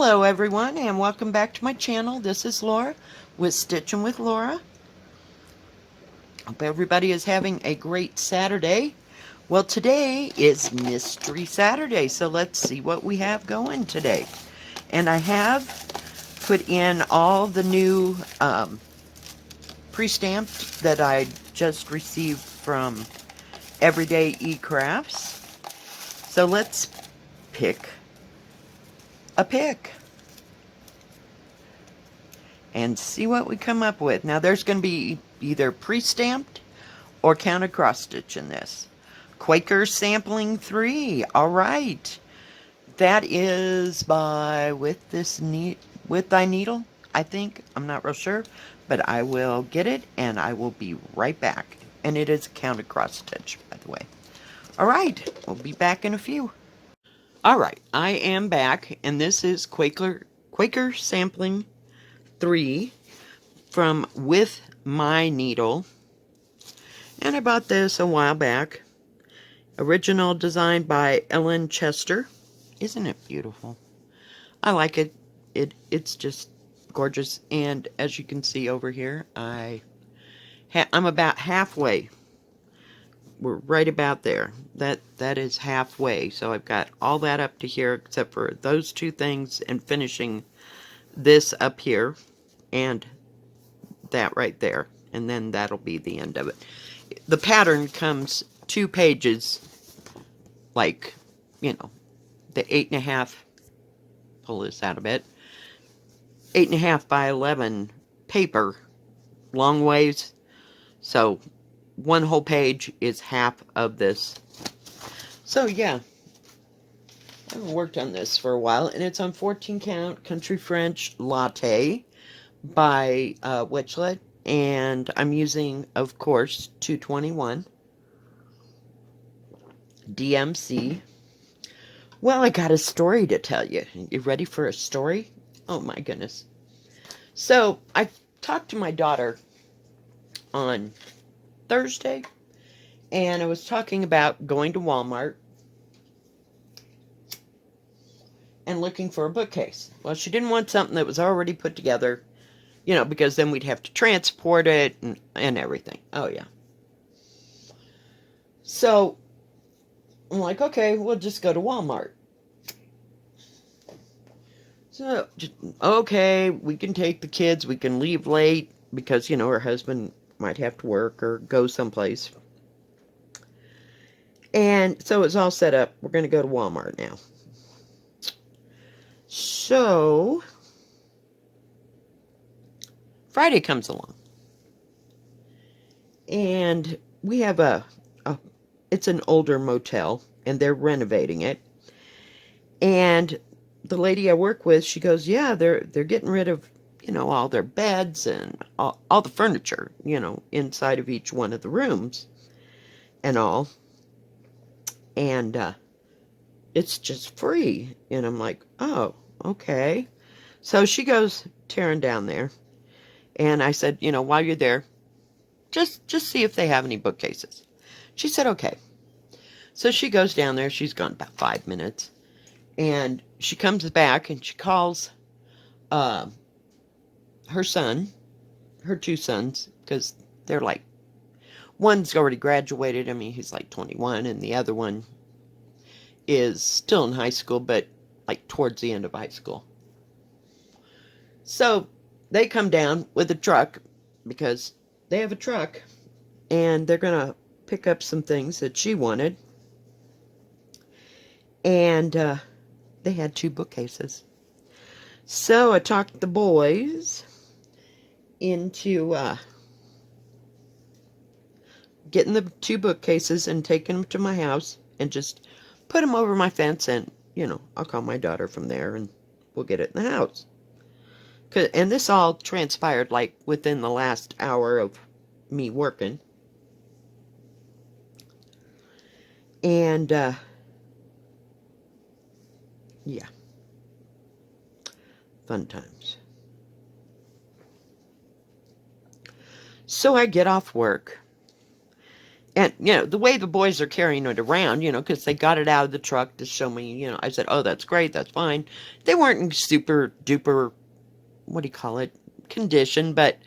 Hello everyone and welcome back to my channel. This is Laura with Stitchin with Laura. Hope everybody is having a great Saturday. Well, today is Mystery Saturday, so let's see what we have going today. And I have put in all the new pre-stamped that I just received from Everyday eCrafts. So let's pick a pick and see what we come up with. Now there's going to be either pre-stamped or counted cross stitch in this. Quaker Sampling 3. All right. That is by With Thy Needle, I think. I'm not real sure, but I will get it and I will be right back. And it is counted cross stitch, by the way. All right. We'll be back in a few. All right. I am back, and this is Quaker Sampling 3 from With My Needle. And I bought this a while back. Original design by Ellen Chester. Isn't it beautiful? I like it. It's just gorgeous. And as you can see over here, I'm about halfway. We're right about there. That is halfway. So I've got all that up to here except for those two things and finishing this up here and that right there. And then that'll be the end of it. The pattern comes 2 pages, like, you know, the 8.5, pull this out a bit, 8.5 by 11 paper, long ways. So one whole page is half of this. So yeah, I've worked on this for a while, and it's on 14 count Country French Latte by Witchlet. And I'm using, of course, 221 DMC. Well, I got a story to tell you. You ready for a story? Oh my goodness. So, I talked to my daughter on Thursday, and I was talking about going to Walmart and looking for a bookcase. Well, she didn't want something that was already put together, you know, because then we'd have to transport it and everything. Oh, yeah. So, I'm like, okay, we'll just go to Walmart. So, okay, we can take the kids, we can leave late, because, you know, her husband might have to work or go someplace. And so it's all set up. We're going to go to Walmart now. So, Friday comes along. And we have it's an older motel, and they're renovating it. And the lady I work with, she goes, yeah, they're getting rid of, you know, all their beds and all the furniture, you know, inside of each one of the rooms and all. And it's just free. And I'm like, oh, okay. So she goes tearing down there. And I said, you know, while you're there, just see if they have any bookcases. She said, okay. So she goes down there. She's gone about 5 minutes. And she comes back and she calls her son, her 2 sons, because they're like, one's already graduated. I mean, he's like 21, and the other one is still in high school, but like towards the end of high school. So they come down with a truck, because they have a truck, and they're going to pick up some things that she wanted. And they had 2 bookcases. So I talked the boys into getting the 2 bookcases and taking them to my house and just put them over my fence, and, you know, I'll call my daughter from there and we'll get it in the house. And this all transpired like within the last hour of me working. And yeah, fun times. So I get off work, And, the way the boys are carrying it around, because they got it out of the truck to show me, I said, oh, that's great, that's fine. They weren't in super duper, what do you call it, condition, but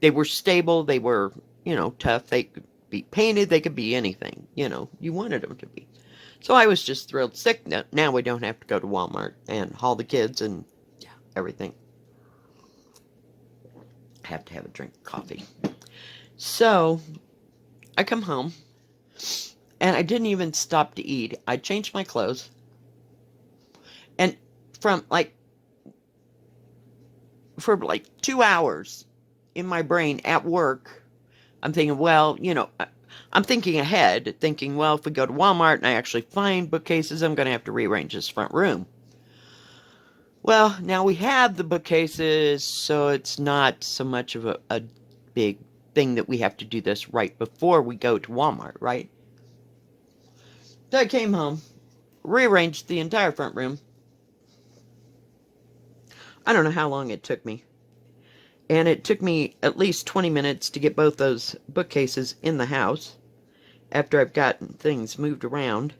they were stable, they were, tough, they could be painted, they could be anything, you wanted them to be. So I was just thrilled sick. Now we don't have to go to Walmart and haul the kids and everything. I have to have a drink of coffee. So I come home, and I didn't even stop to eat. I changed my clothes, and for like 2 hours in my brain at work, I'm thinking, well, I'm thinking ahead, thinking, well, if we go to Walmart and I actually find bookcases, I'm going to have to rearrange this front room. Well, now we have the bookcases, so it's not so much of a big thing that we have to do this right before we go to Walmart, right? So I came home, rearranged the entire front room. I don't know how long it took me. And it took me at least 20 minutes to get both those bookcases in the house after I've gotten things moved around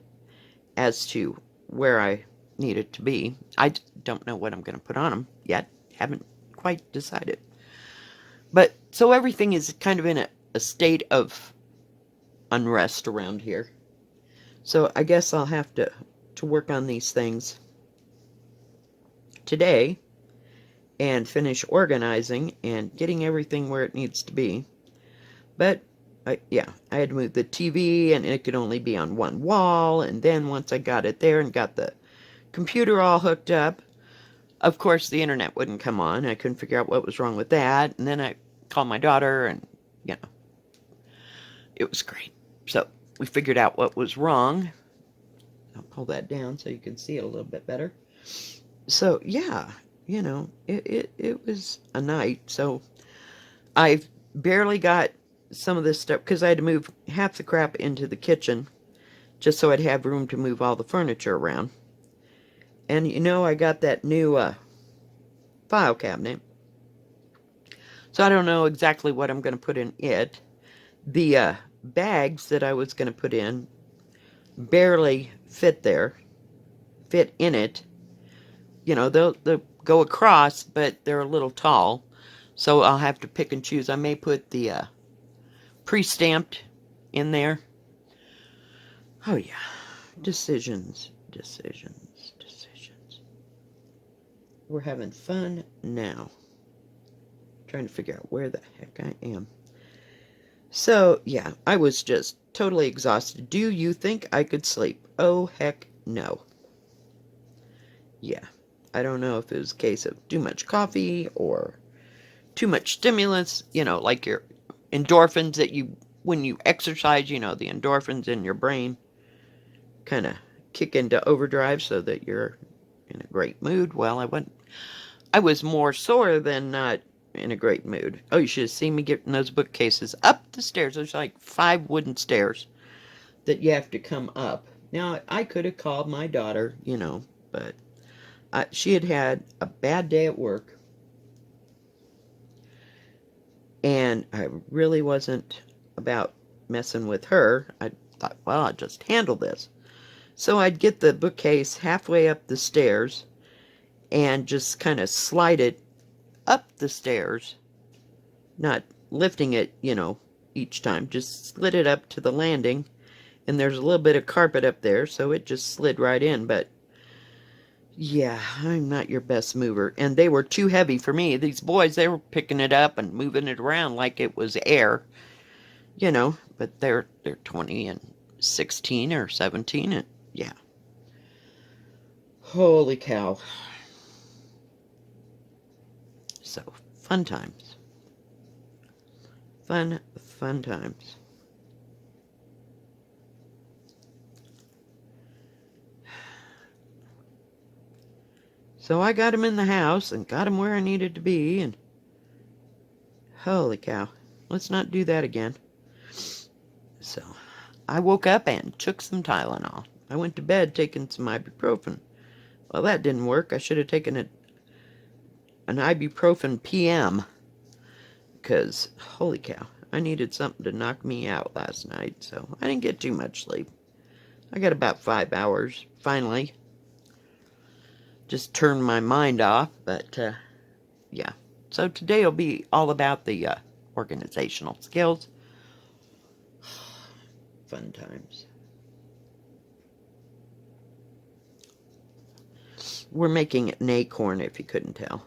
as to where I need it to be. I don't know what I'm going to put on them yet. Haven't quite decided. But so everything is kind of in a state of unrest around here. So I guess I'll have to work on these things today and finish organizing and getting everything where it needs to be. But I had to move the TV, and it could only be on one wall. And then once I got it there and got the computer all hooked up, of course the internet wouldn't come on. I couldn't figure out what was wrong with that. And then I called my daughter, and it was great. So we figured out what was wrong. I'll pull that down so you can see it a little bit better. So yeah, it was a night. So I've barely got some of this stuff because I had to move half the crap into the kitchen just so I'd have room to move all the furniture around. And I got that new file cabinet. So I don't know exactly what I'm going to put in it. The bags that I was going to put in barely fit in it. They'll go across, but they're a little tall. So I'll have to pick and choose. I may put the pre-stamped in there. Oh yeah. Decisions. We're having fun now. Trying to figure out where the heck I am. So, yeah, I was just totally exhausted. Do you think I could sleep? Oh, heck no. Yeah, I don't know if it was a case of too much coffee or too much stimulants, like your endorphins that when you exercise, the endorphins in your brain kind of kick into overdrive so that you're in a great mood. Well, I was more sore than not in a great mood. Oh, you should have seen me getting those bookcases up the stairs. There's like 5 wooden stairs that you have to come up. Now, I could have called my daughter, but she had a bad day at work. And I really wasn't about messing with her. I thought, well, I'll just handle this. So I'd get the bookcase halfway up the stairs and just kind of slide it up the stairs, not lifting it, each time. Just slid it up to the landing, and there's a little bit of carpet up there, so it just slid right in. But yeah, I'm not your best mover, and they were too heavy for me. These boys, they were picking it up and moving it around like it was air, but they're 20 and 16 or 17, and yeah. Holy cow. So, fun times. Fun times. So I got him in the house and got him where I needed to be, and holy cow. Let's not do that again. So, I woke up and took some Tylenol. I went to bed taking some ibuprofen. Well, that didn't work. I should have taken an ibuprofen PM. Because, holy cow, I needed something to knock me out last night, so I didn't get too much sleep. I got about 5 hours, finally. Just turned my mind off, but yeah. So today will be all about the organizational skills. Fun times. We're making an acorn, if you couldn't tell.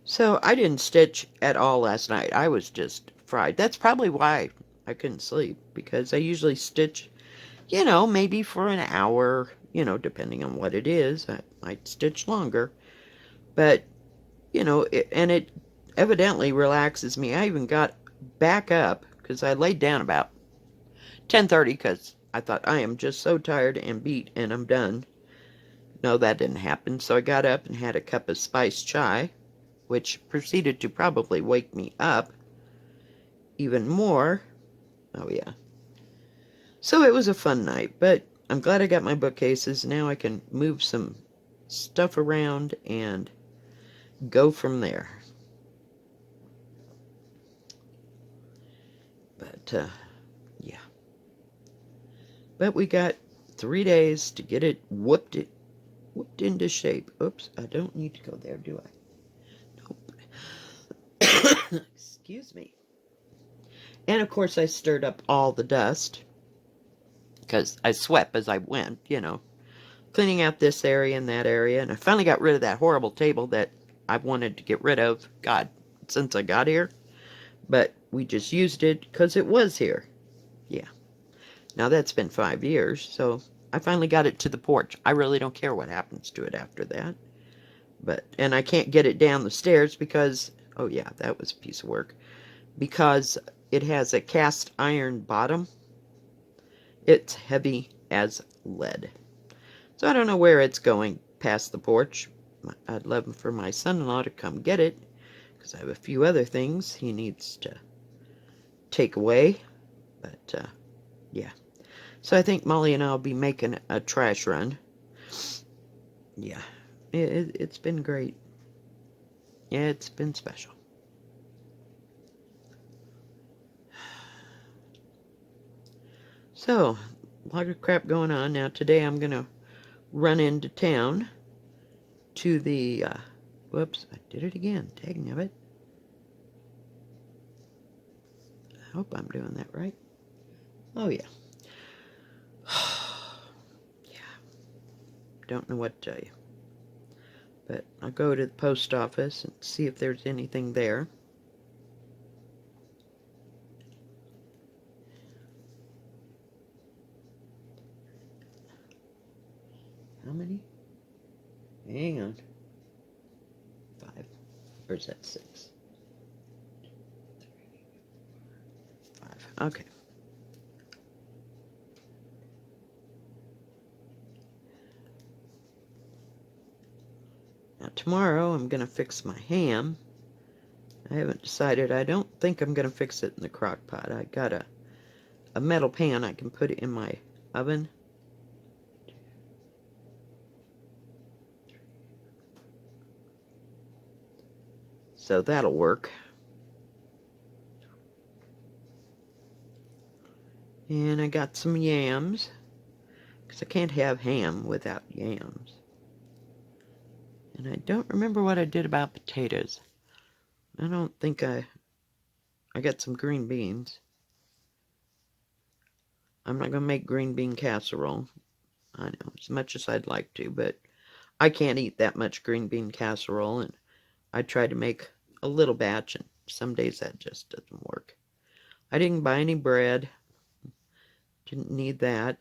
So I didn't stitch at all last night. I was just fried. That's probably why I couldn't sleep, because I usually stitch, maybe for an hour, depending on what it is. I might stitch longer. But, it evidently relaxes me. I even got back up because I laid down about 10:30 because I thought I am just so tired and beat and I'm done. No, that didn't happen. So I got up and had a cup of spiced chai, which proceeded to probably wake me up even more. Oh, yeah. So it was a fun night, but I'm glad I got my bookcases. Now I can move some stuff around and go from there. But, yeah. But we got 3 days to get it whooped into shape. Oops, I don't need to go there, do I? Nope. Excuse me. And of course I stirred up all the dust because I swept as I went, cleaning out this area and that area. And I finally got rid of that horrible table that I wanted to get rid of, God, since I got here. But we just used it because it was here. Yeah. Now that's been 5 years, so I finally got it to the porch. I really don't care what happens to it after that. And I can't get it down the stairs because, oh yeah, that was a piece of work. Because it has a cast iron bottom. It's heavy as lead. So I don't know where it's going past the porch. I'd love for my son-in-law to come get it, because I have a few other things he needs to take away. But, yeah. So I think Molly and I will be making a trash run. Yeah. It's been great. Yeah, it's been special. So, a lot of crap going on. Now, today I'm going to run into town to the, whoops, I did it again. Dang of it. I hope I'm doing that right. Oh, yeah. Yeah. Don't know what to tell you. But I'll go to the post office and see if there's anything there. How many? Hang on. 5. Or is that 6? 5. Okay. Now tomorrow I'm going to fix my ham. I haven't decided. I don't think I'm going to fix it in the crock pot. I got a metal pan I can put it in my oven. So that'll work. And I got some yams, because I can't have ham without yams. And I don't remember what I did about potatoes. I don't think I got some green beans. I'm not going to make green bean casserole. I know, as much as I'd like to, but I can't eat that much green bean casserole, and I try to make a little batch, and some days that just doesn't work. I didn't buy any bread. Didn't need that.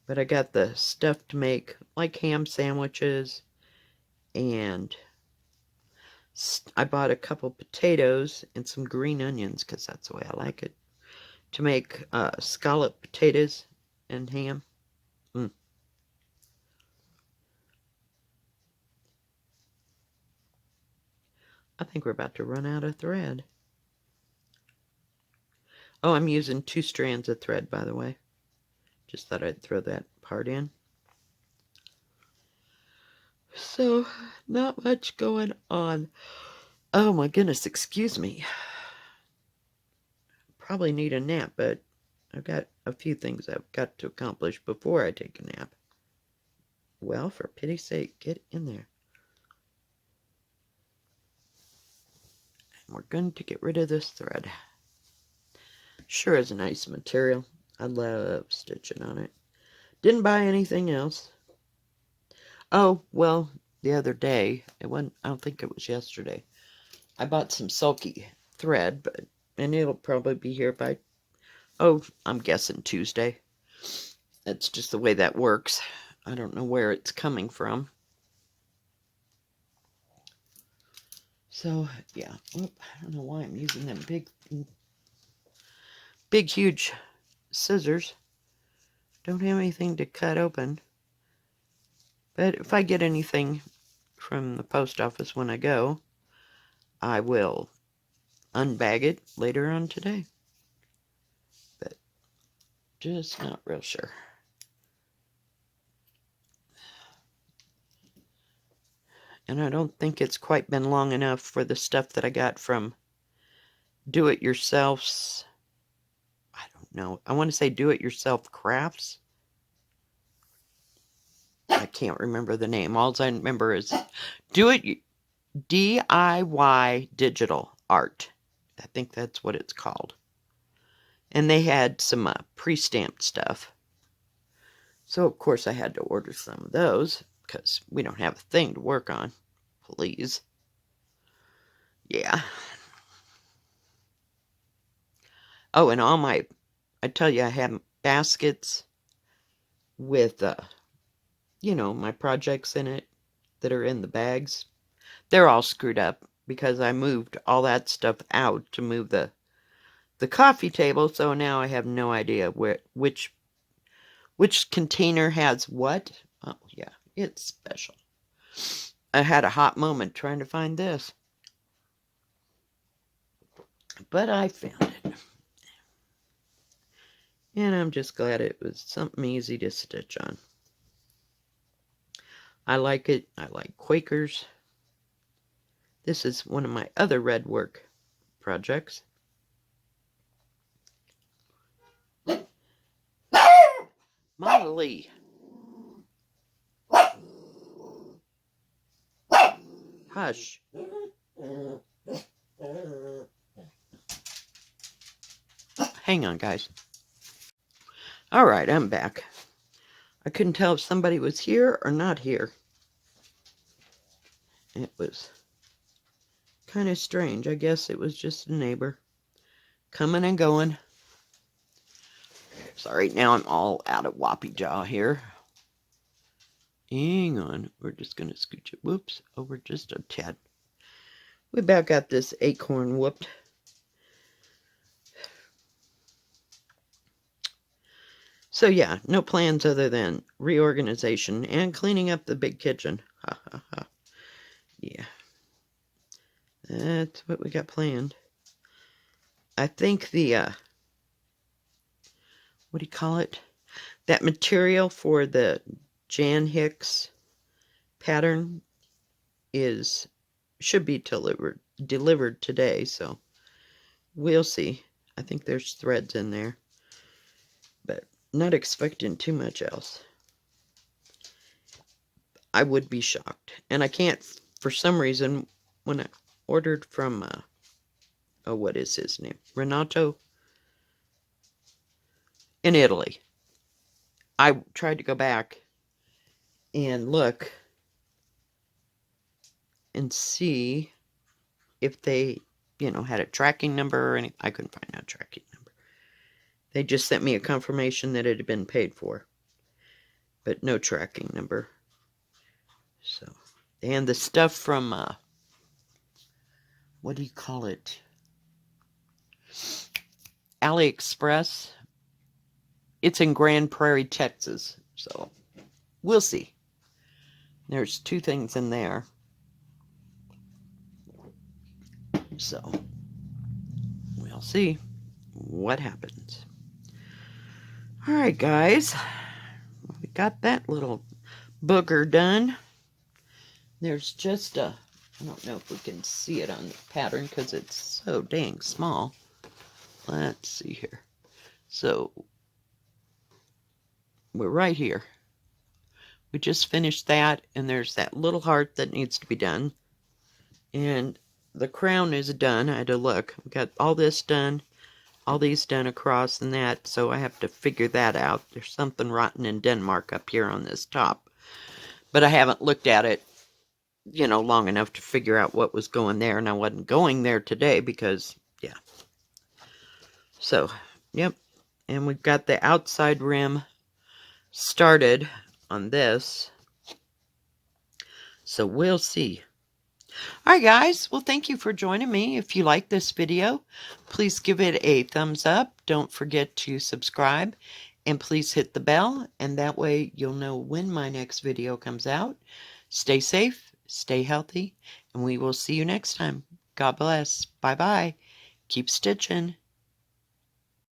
But I got the stuff to make, like ham sandwiches, and I bought a couple potatoes and some green onions, because that's the way I like it, to make scalloped potatoes and ham. I think we're about to run out of thread. Oh, I'm using 2 strands of thread, by the way. Just thought I'd throw that part in. So, not much going on. Oh my goodness, excuse me. Probably need a nap, but I've got a few things I've got to accomplish before I take a nap. Well, for pity's sake, get in there. And we're going to get rid of this thread. Sure is a nice material. I love stitching on it. Didn't buy anything else. Oh, well, the other day, I don't think it was yesterday. I bought some sulky thread, and it'll probably be here by, I'm guessing Tuesday. That's just the way that works. I don't know where it's coming from. So, yeah. I don't know why I'm using them big, huge scissors. Don't have anything to cut open. But if I get anything from the post office when I go, I will unbag it later on today. But just not real sure. And I don't think it's quite been long enough for the stuff that I got from do-it-yourself's. I don't know. I want to say do-it-yourself crafts. I can't remember the name. All I remember is DIY digital art. I think that's what it's called. And they had some pre-stamped stuff. So, of course, I had to order some of those because we don't have a thing to work on. Please. Yeah. Oh, and I tell you, I have baskets with, my projects in it that are in the bags. They're all screwed up because I moved all that stuff out to move the coffee table, so now I have no idea which container has what. Oh, yeah, it's special. I had a hot moment trying to find this. But I found it. And I'm just glad it was something easy to stitch on. I like it. I like Quakers. This is one of my other red work projects. Molly. Hush. Hang on, guys. All right, I'm back. I couldn't tell if somebody was here or not here. It was kind of strange. I guess it was just a neighbor coming and going. Sorry, now I'm all out of whoppy jaw here. Hang on. We're just going to scooch it. Whoops. Over just a tad. We about got this acorn whooped. So yeah, no plans other than reorganization and cleaning up the big kitchen. Ha ha ha. Yeah. That's what we got planned. I think the, what do you call it? That material for the Jan Hicks pattern should be delivered today, so we'll see. I think there's threads in there, but not expecting too much else. I would be shocked. And I can't, for some reason, when I ordered from, what is his name? Renato in Italy. I tried to go back and look and see if they, had a tracking number or anything. I couldn't find a tracking number. They just sent me a confirmation that it had been paid for, but no tracking number. So, and the stuff from, what do you call it? AliExpress. It's in Grand Prairie, Texas. So, we'll see. There's 2 things in there. So, we'll see what happens. All right, guys. We got that little booger done. There's just a, I don't know if we can see it on the pattern because it's so dang small. Let's see here. So we're right here. We just finished that, and there's that little heart that needs to be done. And the crown is done. I had to look. We got all this done, all these done across and that, so I have to figure that out. There's something rotten in Denmark up here on this top. But I haven't looked at it, long enough to figure out what was going there, and I wasn't going there today because, yeah. So, yep. And we've got the outside rim started on this. So we'll see. Alright guys, well thank you for joining me. If you like this video, please give it a thumbs up. Don't forget to subscribe. And please hit the bell, and that way you'll know when my next video comes out. Stay safe, stay healthy, and we will see you next time. God bless. Bye-bye. Keep stitching.